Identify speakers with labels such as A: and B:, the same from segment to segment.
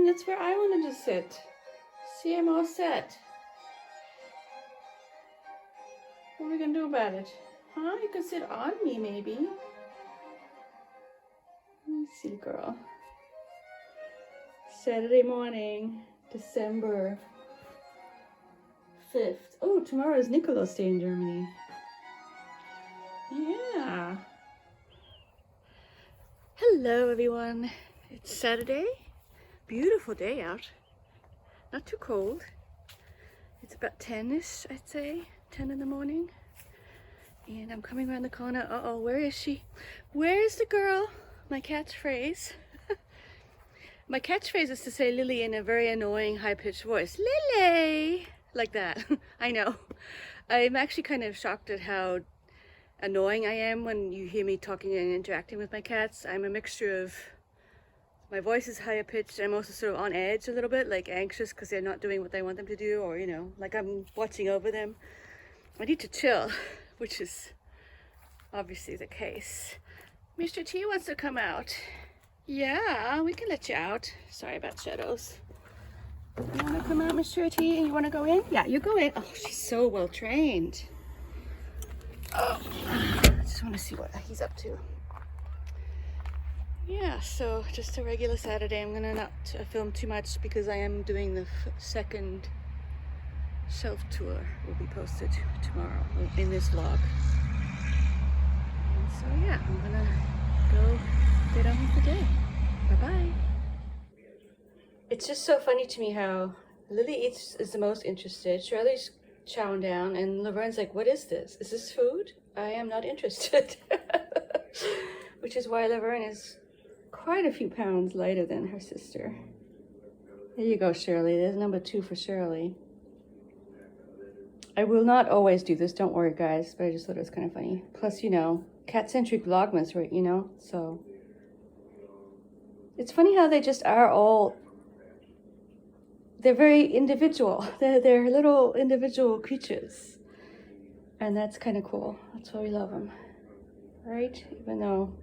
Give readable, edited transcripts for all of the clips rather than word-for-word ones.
A: that's where I wanted to sit. See, I'm all set. What are we gonna do about it? Huh? You can sit on me, maybe. Let me see, girl. Saturday morning, December 5th. Oh, tomorrow is Nikolaus Day in Germany. Yeah. Hello, everyone. It's Saturday. Beautiful day out. Not too cold. It's about 10-ish, I'd say. 10 in the morning. And I'm coming around the corner. Uh-oh, where is she? Where is the girl? My catchphrase. My catchphrase is to say Lily in a very annoying, high-pitched voice. Lily! Like that. I know. I'm actually kind of shocked at how annoying I am when you hear me talking and interacting with my cats. I'm a mixture of, my voice is higher pitched. I'm also sort of on edge a little bit, like anxious because they're not doing what I want them to do, or, you know, like I'm watching over them. I need to chill, which is obviously the case. Mr. T wants to come out. Yeah, we can let you out. Sorry about shadows. You want to come out, Mr. T, and you want to go in? Yeah, you go in. Oh, she's so well trained. Oh, I just want to see what he's up to. Yeah, so just a regular Saturday. I'm gonna not film too much because I am doing the second shelf tour. Will be posted tomorrow in this vlog. And so yeah, I'm gonna go get on with the day. Bye-bye. It's just so funny to me how Lily is the most interested. Shirley's chowing down and Laverne's like, what is this? Is this food? I am not interested. Which is why Laverne is quite a few pounds lighter than her sister. There you go, Shirley. There's number 2 for Shirley. I will not always do this, don't worry, guys, but I just thought it was kind of funny. Plus, you know, cat-centric Vlogmas, right, you know? So, it's funny how they just are all, they're very individual. They're little individual creatures. And that's kind of cool. That's why we love them. Right? Even though,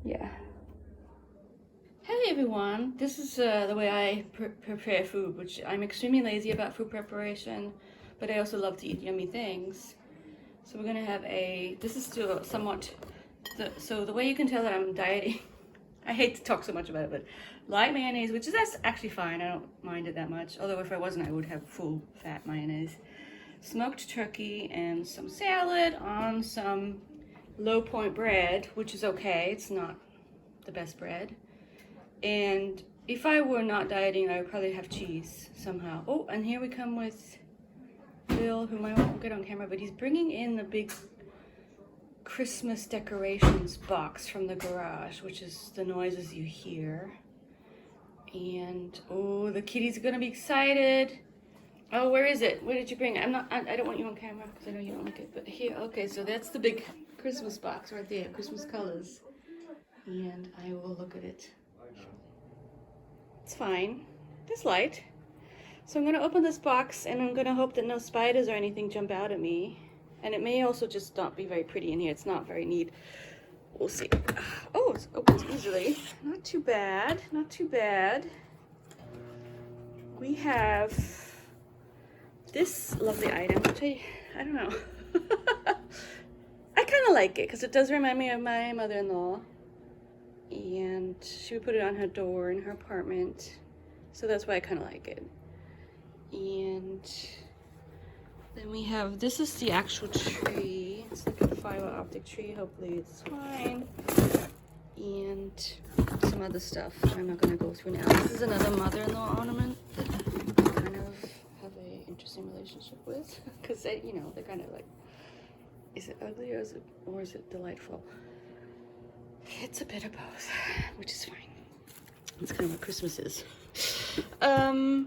A: yeah. Hey everyone, this is the way I prepare food, which I'm extremely lazy about food preparation, but I also love to eat yummy things. So we're gonna have this is still somewhat, so the way you can tell that I'm dieting, I hate to talk so much about it, but light mayonnaise, which is that's actually fine, I don't mind it that much, although if I wasn't I would have full fat mayonnaise. Smoked turkey and some salad on some low point bread, which is okay, it's not the best bread. And if I were not dieting, I would probably have cheese somehow. Oh, and here we come with Bill, whom I won't get on camera, but he's bringing in the big Christmas decorations box from the garage, which is the noises you hear. And oh, the kitties are gonna be excited. Oh, where is it? Where did you bring it? I don't want you on camera because I know you don't like it. But here, okay, so that's the big Christmas box right there, Christmas colors. And I will look at it. It's fine. It's light. So I'm going to open this box and I'm going to hope that no spiders or anything jump out at me. And it may also just not be very pretty in here. It's not very neat. We'll see. Oh, it opens easily. Not too bad. Not too bad. We have this lovely item, which I don't know. I kind of like it because it does remind me of my mother-in-law. And she would put it on her door in her apartment, so that's why I kind of like it. And then we have, this is the actual tree. It's like a fiber optic tree. Hopefully it's fine. And some other stuff I'm not going to go through now. This is another mother-in-law ornament that I kind of have an interesting relationship with, because they, you know, they're kind of like, is it ugly or is it delightful? It's a bit of both, which is fine. That's kind of what Christmas is. Oh,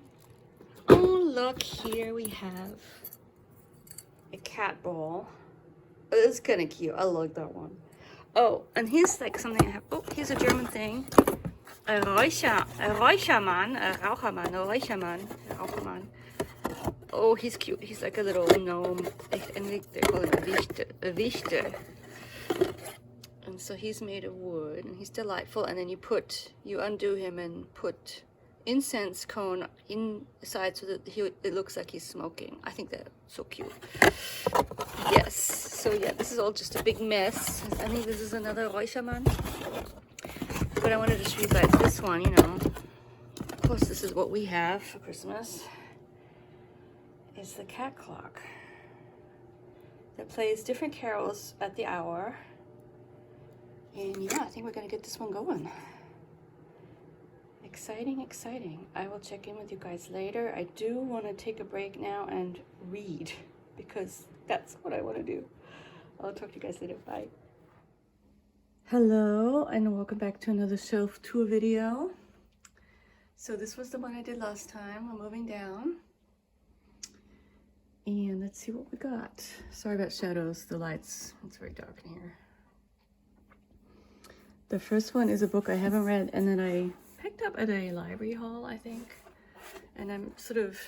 A: look, here we have a cat ball. Oh, it's kind of cute. I like that one. Oh, and here's like something I have. Oh, here's a German thing. A Räuchermann. Oh, he's cute. He's like a little gnome. They call him a Wichte. And so he's made of wood, and he's delightful. And then you undo him and put incense cone inside so that it looks like he's smoking. I think they're so cute. Yes, so yeah, this is all just a big mess. I think this is another Räuchermann. But I wanted to show you guys this one, you know. Of course, this is what we have for Christmas. Is the cat clock that plays different carols at the hour. And yeah, I think we're gonna get this one going. Exciting, exciting. I will check in with you guys later. I do want to take a break now and read because that's what I want to do. I'll talk to you guys later. Bye. Hello, and welcome back to another shelf tour video. So this was the one I did last time. We're moving down. And let's see what we got. Sorry about shadows, the lights. It's very dark in here. The first one is a book I haven't read and then I picked up at a library haul, I think. And I'm sort of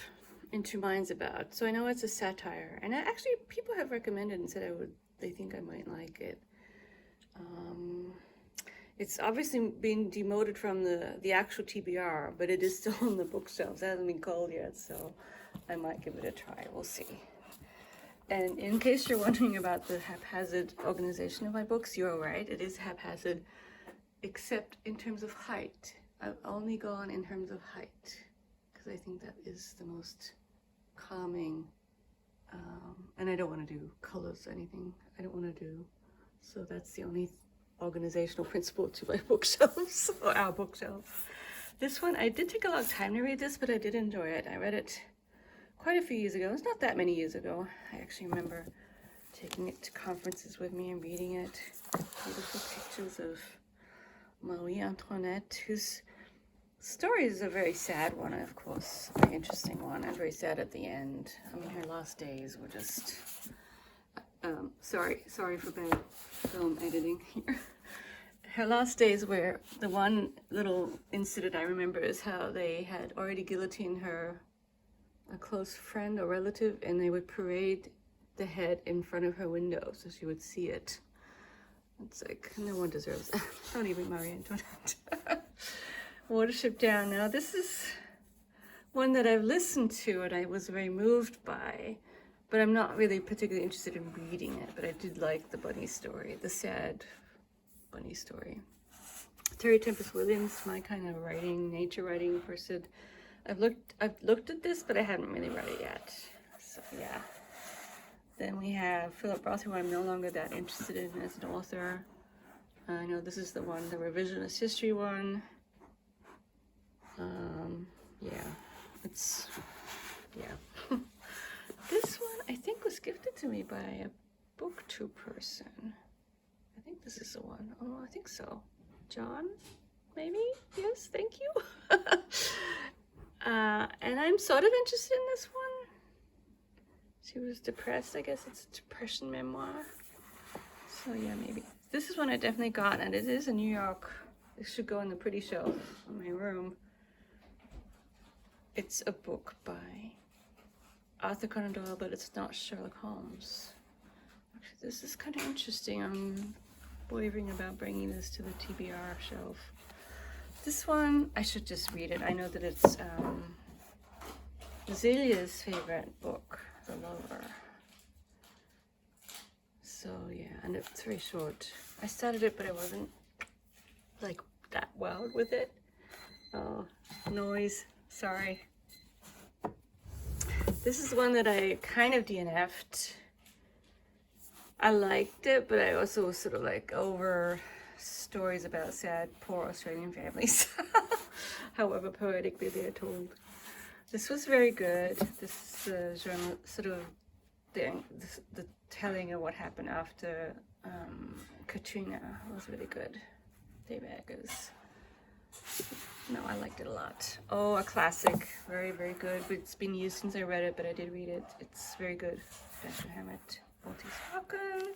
A: in two minds about. So I know it's a satire. And actually people have recommended and said they think I might like it. It's obviously been demoted from the actual TBR, but it is still on the bookshelves. It hasn't been called yet, so I might give it a try. We'll see. And in case you're wondering about the haphazard organization of my books, you're right. It is haphazard, except in terms of height. I've only gone in terms of height because I think that is the most calming. And I don't want to do colors or anything. I don't want to do. So that's the only organizational principle to my bookshelves, or our bookshelf. This one, I did take a long time to read this, but I did enjoy it. I read it quite a few years ago. It's not that many years ago. I actually remember taking it to conferences with me and reading it. Beautiful pictures of Marie Antoinette, whose story is a very sad one, of course, a very interesting one, and very sad at the end. I mean, her last days were just... sorry for bad film editing here. Her last days were, the one little incident I remember is how they had already guillotined her, a close friend or relative, and they would parade the head in front of her window so she would see it. It's like, no one deserves that. Not even Marie Antoinette. Watership Down. Now this is one that I've listened to and I was very moved by. But I'm not really particularly interested in reading it, but I did like the bunny story, the sad bunny story. Terry Tempest Williams, my kind of writing, nature writing person. I've looked at this, but I haven't really read it yet. So yeah. Then we have Philip Roth, who I'm no longer that interested in as an author. I know this is the one, the revisionist history one. Yeah. This one, I think, was gifted to me by a booktube person. I think this is the one. Oh, I think so. John, maybe? Yes, thank you. And I'm sort of interested in this one. She was depressed. I guess it's a depression memoir. So yeah, maybe. This is one I definitely got, and it is in New York. It should go on the pretty shelf in my room. It's a book by Arthur Conan Doyle, but it's not Sherlock Holmes. Actually, this is kind of interesting. I'm wavering about bringing this to the TBR shelf. This one, I should just read it. I know that it's Zelia's favorite book, The Lover. So yeah, and it's very short. I started it, but I wasn't like that wowed with it. Oh, noise, sorry. This is one that I kind of DNF'd. I liked it, but I also was sort of like over stories about sad, poor Australian families. However poetically they are told. This was very good. This genre, sort of the telling of what happened after Katrina was really good. Dave Eggers. No, I liked it a lot. Oh, a classic. Very, very good. It's been years since I read it, but I did read it. It's very good. Dashiell Hammett, Maltese Falcon.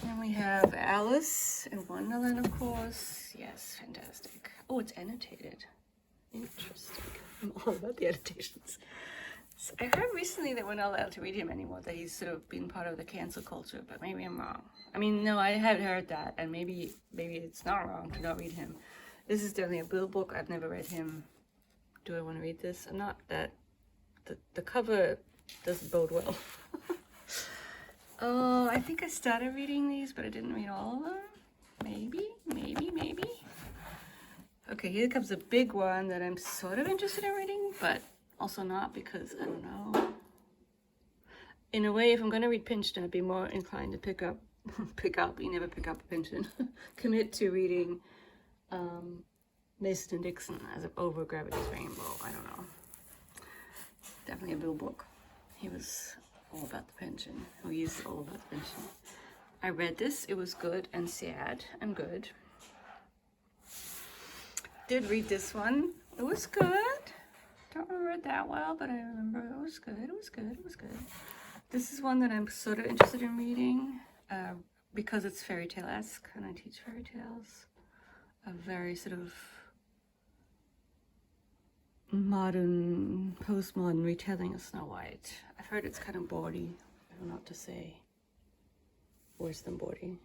A: And we have Alice in Wonderland, of course. Yes, fantastic. Oh, it's annotated. Interesting. I'm all about the annotations. So I heard recently that we're not allowed to read him anymore, that he's sort of been part of the cancel culture, but maybe I'm wrong. I mean, no, I had heard that, and maybe it's not wrong to not read him. This is definitely a Bill book. I've never read him do I want to read this? I'm not that, the cover doesn't bode well. Oh, I think I started reading these, but I didn't read all of them. Maybe. Okay, here comes a big one that I'm sort of interested in reading, but also not, because I don't know. In a way, if I'm going to read Pynchon, I'd be more inclined to pick up, you never pick up a Pynchon, commit to reading Mason and Dixon as over Gravity's Rainbow. I don't know. Definitely a Bill book. He was all about the pension. Oh, he's all about the pension. I read this. It was good and sad and good. Did read this one. It was good. Don't remember it that well, but I remember it was good. It was good. It was good. This is one that I'm sort of interested in reading because it's fairy tale-esque, and I teach fairy tales. A very sort of modern, postmodern retelling of Snow White. I've heard it's kind of bawdy. I don't know what to say. Worse than bawdy.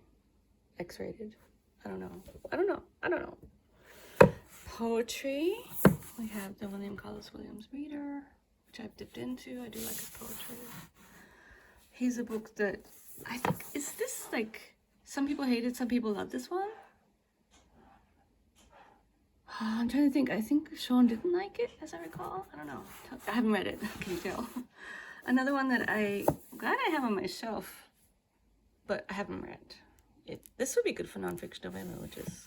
A: X-rated. I don't know. Poetry. We have the William Carlos Williams Reader, which I've dipped into. I do like his poetry. Here's a book that I think, is this like, some people hate it, some people love this one? I'm trying to think. I think Sean didn't like it, as I recall. I don't know. I haven't read it. Can you tell? Another one that I'm glad I have on my shelf, but I haven't read it. This would be good for nonfiction November, which is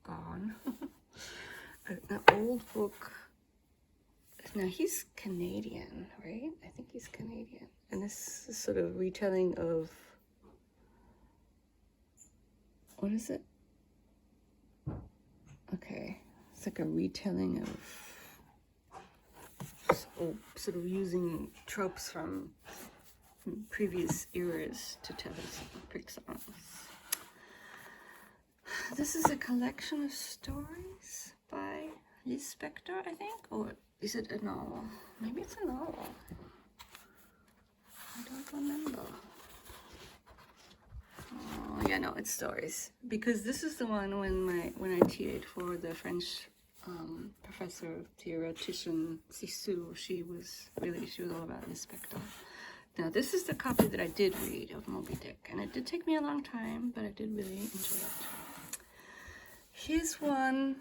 A: gone. An old book. Now he's Canadian, right? I think he's Canadian. And this is sort of retelling of, what is it? Okay, it's like a retelling of sort of using tropes from previous eras to tell us quick songs. This is a collection of stories by Liz Spector, I think, or is it a novel? Maybe it's a novel. I don't remember. Oh, yeah, no, it's stories. Because this is the one when I TA'd for the French professor, theoretician Sissou. She was all about Liz Spector. Now, this is the copy that I did read of Moby Dick, and it did take me a long time, but I did really enjoy it. Here's one.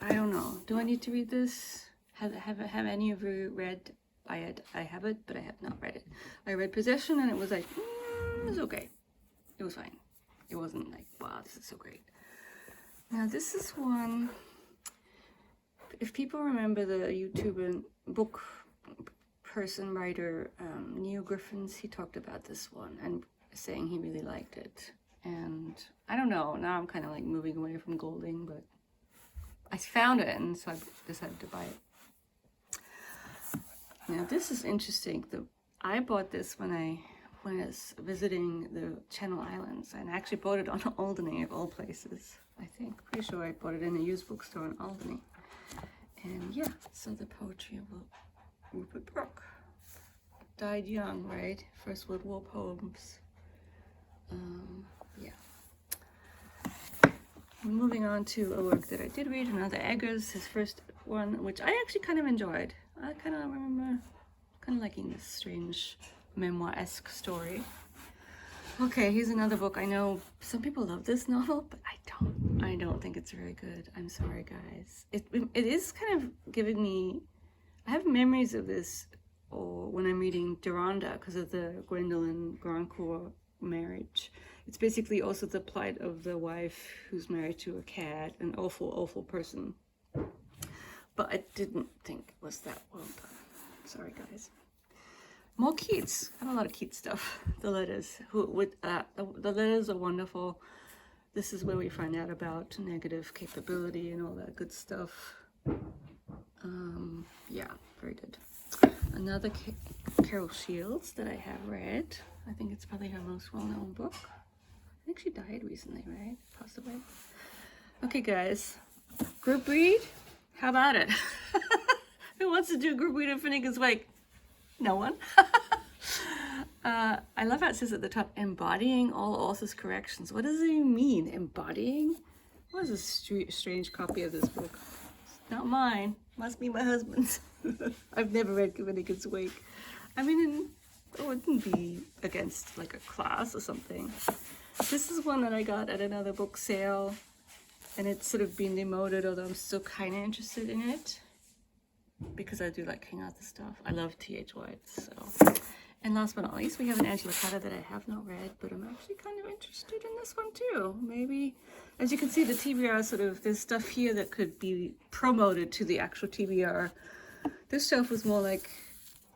A: I don't know. Do I need to read this? Have any of you read? I have it, but I have not read it. I read Possession, and it was like, it was okay. It was fine. It wasn't like, wow, this is so great. Now, this is one. If people remember the YouTuber book person writer Neil Griffins, he talked about this one and saying he really liked it. And I don't know. Now I'm kind of like moving away from Golding, but I found it, and so I decided to buy it. Now this is interesting. I bought this when I was visiting the Channel Islands, and I actually bought it on Alderney of all places. I think, pretty sure I bought it in a used bookstore in Alderney. And yeah, so the poetry of Rupert Brooke. Died young, right? First World War poems. Yeah. Moving on to a work that I did read, another Eggers, his first one, which I actually kind of enjoyed. I kind of remember liking this strange memoir-esque story. Okay, here's another book. I know some people love this novel, but I don't think it's very good. I'm sorry, guys. It is kind of giving me, I have memories of this or when I'm reading Deronda because of the Gwendolyn Grandcourt marriage. It's basically also the plight of the wife who's married to a cat, an awful, awful person. But I didn't think it was that well done. Sorry, guys. More Keats. I have a lot of Keats stuff. The letters. The letters are wonderful. This is where we find out about negative capability and all that good stuff. Yeah, very good. Another Carol Shields that I have read. I think it's probably her most well-known book. I think she died recently, right? Possibly. Okay, guys. Group read? How about it? Who wants to do a group read in Finnegan's Wake? No one. I love how it says at the top, embodying all author's corrections. What does it even mean, embodying? What is a strange copy of this book? Not mine. Must be my husband's. I've never read Leviticus Wake. I mean, it wouldn't be against like a class or something. This is one that I got at another book sale, and it's sort of been demoted, although I'm still kind of interested in it because I do like hang out the stuff. I love T.H. White, so. And last but not least, we have an Angela Carter that I have not read, but I'm actually kind of interested in this one too. Maybe, as you can see, the TBR sort of, there's stuff here that could be promoted to the actual TBR. This shelf was more like,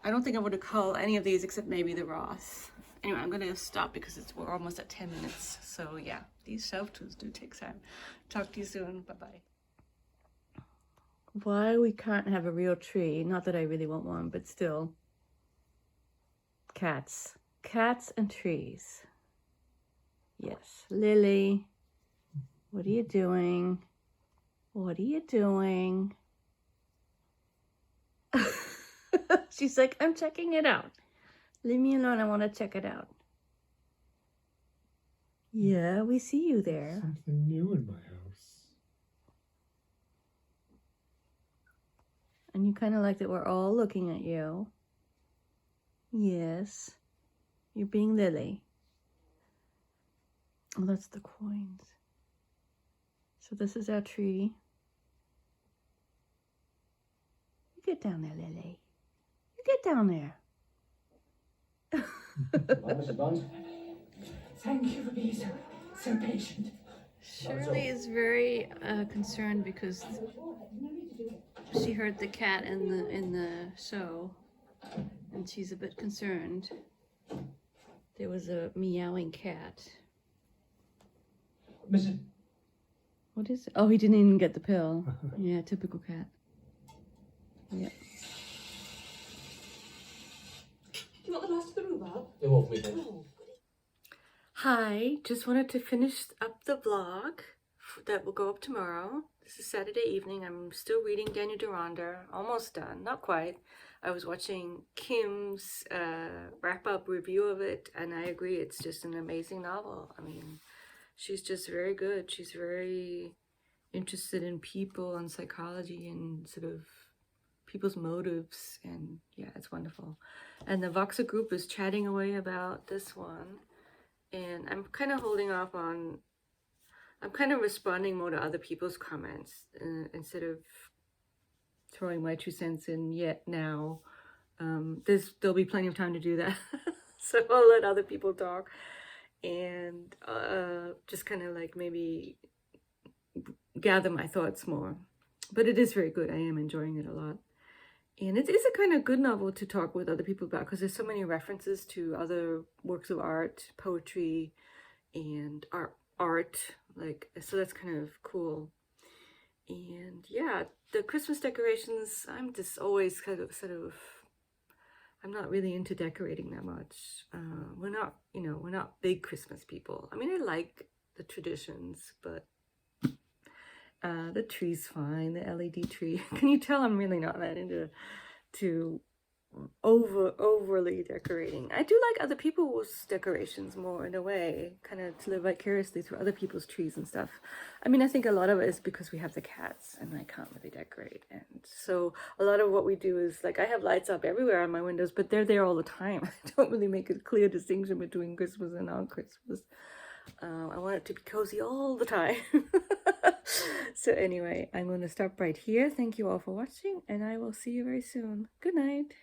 A: I don't think I would call any of these except maybe the Ross. Anyway, I'm gonna stop because we're almost at 10 minutes. So yeah, these shelf tours do take time. Talk to you soon. Bye-bye. Why we can't have a real tree, not that I really want one, but still. Cats. Cats and trees. Yes. Lily, what are you doing? What are you doing? She's like, I'm checking it out. Leave me alone. I want to check it out. Yeah, we see you there.
B: Something new in my house.
A: And you kind of like that we're all looking at you. Yes. You're being Lily. Oh, that's the coins. So this is our tree. You get down there, Lily. You get down there.
B: Mr. Bond, thank you for being so patient.
A: Shirley is very concerned because she heard the cat in the show, and she's a bit concerned. There was a meowing cat.
B: Mr.
A: What is it? Oh, he didn't even get the pill. Yeah, typical cat. Yeah.
C: Do you want the rest of the rhubarb?
B: They won't be there.
A: Hi, just wanted to finish up the vlog that will go up tomorrow. This is Saturday evening. I'm still reading Daniel Deronda. Almost done, not quite. I was watching Kim's wrap-up review of it, and I agree, it's just an amazing novel. I mean, she's just very good. She's very interested in people and psychology and sort of people's motives, and yeah, it's wonderful. And the Voxer group is chatting away about this one, and I'm kind of holding off on, I'm kind of responding more to other people's comments instead of throwing my 2 cents in yet now. There'll be plenty of time to do that. So I'll let other people talk and just kind of like maybe gather my thoughts more. But it is very good. I am enjoying it a lot. And it is a kind of good novel to talk with other people about because there's so many references to other works of art, poetry, and art. Like, so that's kind of cool. And yeah, the Christmas decorations, I'm just always kind of I'm not really into decorating that much. We're not big Christmas people. I mean, I like the traditions, but the tree's fine, the LED tree. Can you tell I'm really not that into overly decorating? I do like other people's decorations more in a way, kind of to live vicariously through other people's trees and stuff. I mean, I think a lot of it is because we have the cats and I can't really decorate. And so a lot of what we do is like, I have lights up everywhere on my windows, but they're there all the time. I don't really make a clear distinction between Christmas and non-Christmas. I want it to be cozy all the time. So anyway, I'm going to stop right here. Thank you all for watching, and I will see you very soon. Good night.